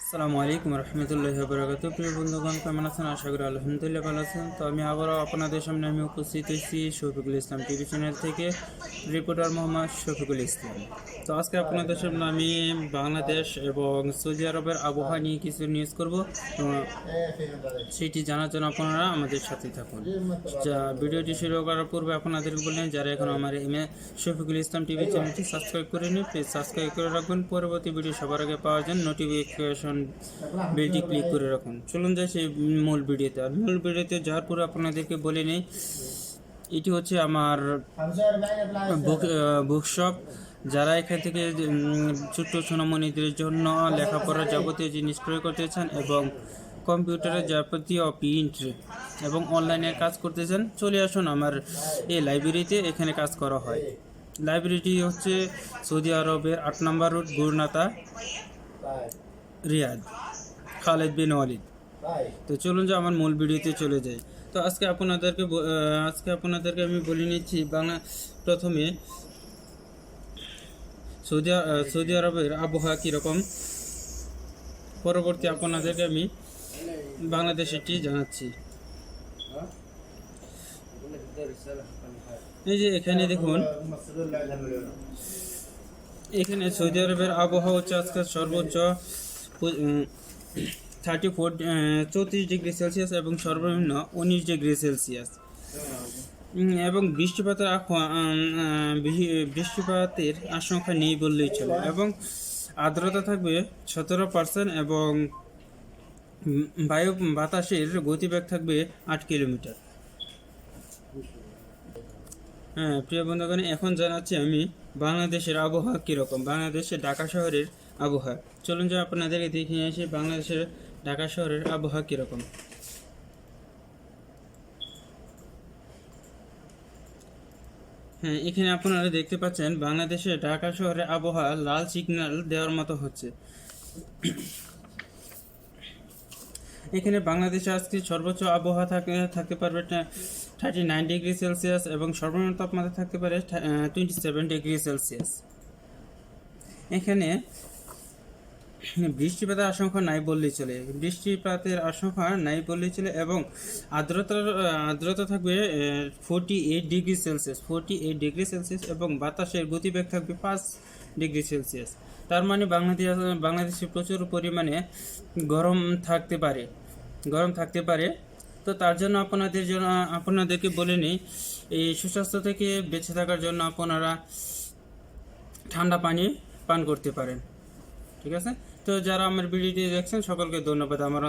আসসালামু আলাইকুম রহমতুল্লাহি বারাকাতুহু। প্রিয় বন্ধুগণ, কেমন আছেন? আশা করি আলহামদুলিল্লাহ ভালো আছেন। তো আমি আবারও আপনাদের সামনে উপস্থিত হয়েছি শফিকুল ইসলাম টিভি চ্যানেল থেকে, রিপোর্টার মোহাম্মদ শফিকুল ইসলাম। তো আজকে আপনাদের সামনে আমি বাংলাদেশ এবং সৌদি আরবের আবহাওয়া নিয়ে কিছু নিউজ করব। সেটি জানার জন্য আপনারা আমাদের সাথে থাকুন। ভিডিওটি শুরু করার পূর্বে আপনাদেরকে বললেন, যারা এখন আমার শফিকুল ইসলাম টিভি চ্যানেলটি সাবস্ক্রাইব করেনি, প্লিজ সাবস্ক্রাইব করে রাখুন। পরবর্তী ভিডিও সবার আগে পাওয়ার জন্য নোটিফিকেশন বেলটি ক্লিক করে রাখুন। চলুন যাই সেই মূল ভিডিওতে। আর মূল ভিডিওতে যাওয়ার পরে আপনাদেরকে বলে নিই, এটি হচ্ছে আমার বুকশপ। যারা এখান থেকে ছোট্ট সোনামণিদের জন্য লেখাপড়ার যাবতীয় জিনিস ক্রয় করতে চান এবং কম্পিউটারের যাবতীয় প্রিন্ট এবং অনলাইনে কাজ করতে চান, চলে আসুন আমার এই লাইব্রেরিতে। এখানে কাজ করা হয়। লাইব্রেরিটি হচ্ছে সৌদি আরবের 8 নম্বর রোড, গুরনাতা, রিয়াদ, খালেদ বিন ওয়ালিদ। তো চলুন যে আমার মূল ভিডিওতে চলে যাই। তো আজকে আপনাদেরকে আমি বলে নিচ্ছি প্রথমে সৌদি আরবের আবহাওয়া কীরকম, পরবর্তী আপনাদেরকে আমি বাংলাদেশেরটি জানাচ্ছি। এই যে এখানে দেখুন, এখানে সৌদি আরবের আবহাওয়া হচ্ছে আজকে সর্বোচ্চ 34 ডিগ্রি সেলসিয়াস এবং সর্বনিম্ন 19 ডিগ্রি সেলসিয়াস, এবং বৃষ্টিপাতের আশঙ্কা নেই বললেই চলে, এবং আর্দ্রতা থাকবে 17% এবং বাতাসের গতিবেগ থাকবে 8 কিলোমিটার। হ্যাঁ প্রিয় বন্ধুগণ, এখন জানাচ্ছি আমি বাংলাদেশের আবহাওয়া কীরকম, বাংলাদেশের ঢাকা শহরের আবহাওয়া। চলুন যে আপনাদেরকে দেখিয়ে আসি বাংলাদেশের ঢাকা শহরের আবহাওয়া কীরকম। হ্যাঁ, এখানে আপনারা দেখতে পাচ্ছেন বাংলাদেশের ঢাকা শহরের আবহাওয়া লাল সিগন্যাল দেওয়ার মতো হচ্ছে। এখানে বাংলাদেশে আজকে সর্বোচ্চ আবহাওয়া থাকতে পারবে 39 ডিগ্রি সেলসিয়াস এবং সর্বনিম্ন তাপমাত্রা থাকতে পারে 27 ডিগ্রি সেলসিয়াস। এখানে বৃষ্টিপাতের আশঙ্কা নাই বললেই চলে, এবং আর্দ্রতা থাকবে 48 ডিগ্রি সেলসিয়াস এবং বাতাসের গতিবেগ থাকবে 5 ডিগ্রি সেলসিয়াস। তার মানে বাংলাদেশে প্রচুর পরিমাণে গরম থাকতে পারে। তো তার জন্য আপনাদেরকে বলে নিই, এই সুস্বাস্থ্য থেকে বেঁচে থাকার জন্য আপনারা ঠান্ডা পানি পান করতে পারেন। ঠিক আছে? তো যারা আমার ভিডিওটি দেখছেন সকলকে ধন্যবাদ আমার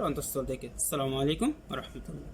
অন্তঃস্থল থেকে। আসসালামু আলাইকুম রহমতুল্লাহ।